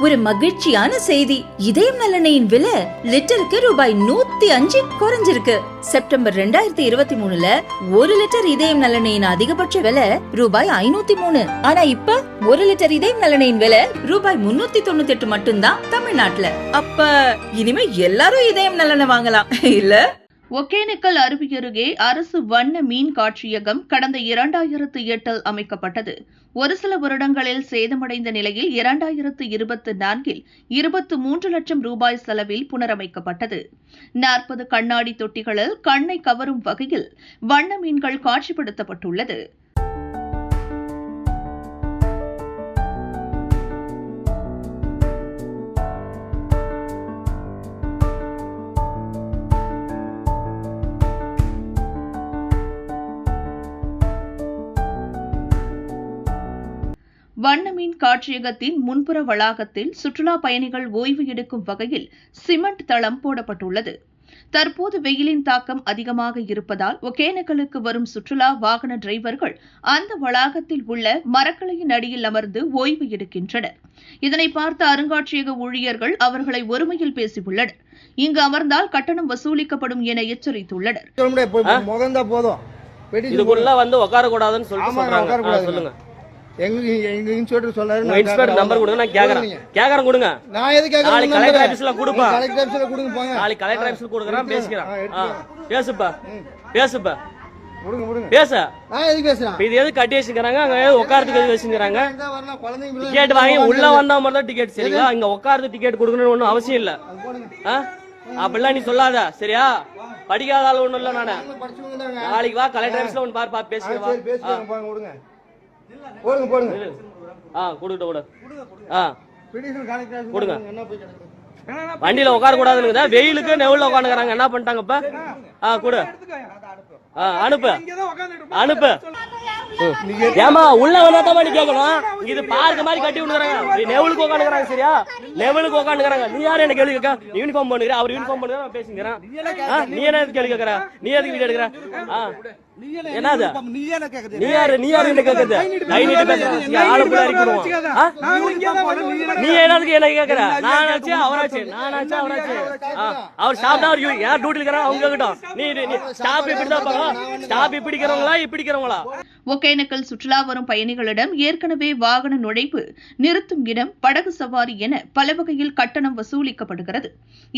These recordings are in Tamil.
ஒரு மகிழ்ச்சியான செய்தி. இதயம் நல்லெண்ணெயின் விலை லிட்டருக்கு ரூபாய் 105 குறைஞ்சிருக்கு. செப்டம்பர் 2023ல 1 லிட்டர் இதயம் நல்லெண்ணெயின் அதிகபட்ச விலை ரூபாய் 503. ஆனா இப்ப 1 லிட்டர் இதயம் நல்லெண்ணெயின் விலை ரூபாய் 398 மட்டும்தான் தமிழ்நாட்டுல. அப்ப இனிமே எல்லாரும் இதயம் நல்லெண்ணெய் வாங்கலாம் இல்ல? ஒகேனக்கல் அருவி அருகே அரசு வண்ண மீன் காட்சியகம் கடந்த 2008 அமைக்கப்பட்டது. ஒரு சில வருடங்களில் சேதமடைந்த நிலையில் 2024 23 லட்சம் ரூபாய் செலவில் புனரமைக்கப்பட்டது. 40 கண்ணாடி தொட்டிகளில் கண்ணை கவரும் வகையில் வண்ண மீன்கள் காட்சிப்படுத்தப்பட்டுள்ளது. வண்ணமீன் காட்சியகத்தின் முன்புற வளாகத்தில் சுற்றுலா பயணிகள் ஓய்வு எடுக்கும் வகையில் சிமெண்ட் தளம் போடப்பட்டுள்ளது. தற்போது வெயிலின் தாக்கம் அதிகமாக இருப்பதால் ஒகேனக்கலுக்கு வரும் சுற்றுலா வாகன டிரைவர்கள் அந்த வளாகத்தில் உள்ள மரக்கலையின் அடியில் அமர்ந்து ஓய்வு எடுக்கின்றனர். இதனை பார்த்த அருங்காட்சியக ஊழியர்கள் அவர்களை ஒருமையில் பேசியுள்ளனர். இங்கு அமர்ந்தால் கட்டணம் வசூலிக்கப்படும் என எச்சரித்துள்ளனர். நம்பர் கொடுங்க, நான் கேக்குறேன் கொடுங்க. நான் எது கேக்குறேன்? நாளைக்கு கலெக்டர் ஆபீஸ்ல கொடுப்பா. கலெக்டர் ஆபீஸ்ல கொடுங்க போங்க. நாளைக்கு கலெக்டர் ஆபீஸ்ல கொடுக்கறேன், பேசிக்கிறேன். பேசுப்பா. பேச. நான் எதுக்கு பேசுறேன்? இது எது கட்டி வச்சிருக்காங்க? அங்க உட்கார்றதுக்கு எது வச்சிருக்காங்க? டிக்கெட் வாங்கி உள்ள வந்தா மட்டும் டிக்கெட் சரிங்களா? இங்க உட்கார்றது டிக்கெட் கொடுக்கணும்னு ஒண்ணும் அவசியம் இல்ல. அப்படிலாம் நீ சொல்லாத சரியா? படிக்காத ஆள் ஒண்ணும் இல்ல. நானு நாளைக்கு வா, கலெக்டர் ஆபீஸ்ல ஒன்னு பாருப்பா, பேசுறேன். வண்டியில உட்கார கூடாதுன்னு வெயிலுக்கு நெவுல உட்காந்துக்கிறாங்க. என்ன பண்ணிட்டாங்க இப்ப? கொடு, அனுப்பு அனுப்பு. ஏமா உள்ள வந்தா மாதிரி கேட்கணும். இது பார்க்க மாதிரி கட்டி விடுறாங்க. நெவலுக்கு உட்காந்துக்கிறாங்க சரியா? நெவலுக்கு உட்காந்துக்கிறாங்க. நீ யாரும் என்ன கேள்வி கேட்க? யூனிஃபார்ம் பண்ணுகிற, அவர் யூனிஃபார்ம் பண்ணுற, நான் பேசுகிறேன். நீ என்ன கேள்வி கேட்கற? நீ எதுக்கு வீடியோ எடுக்கிற? என்னது நீ யாரு என்ன கேக்குறது? நீ என்னதுக்கு என்ன கேக்குற? நானாச்சு அவராச்சு, நானாச்சு அவராச்சு. அவர் ஸ்டாப் தான் யார் டியூட்டில இருக்காங்க அவங்க கேட்கட்டும். நீ ஸ்டாப் இப்படி தான் பார்க்கலாம். ஸ்டாப் இப்படிக்கிறவங்களா இப்படிக்கிறவங்களா? ஒகேனக்கல் சுற்றுலா வரும் பயணிகளிடம் ஏற்கனவே வாகன நுழைவு, நிறுத்தும் இடம், படகு சவாரி என பல வகையில் கட்டணம் வசூலிக்கப்படுகிறது.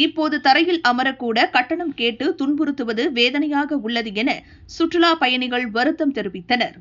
இப்போது தரையில் அமரக்கூட கட்டணம் கேட்டு துன்புறுத்துவது வேதனையாக உள்ளது என சுற்றுலா பயணிகள் வருத்தம் தெரிவித்தனர்.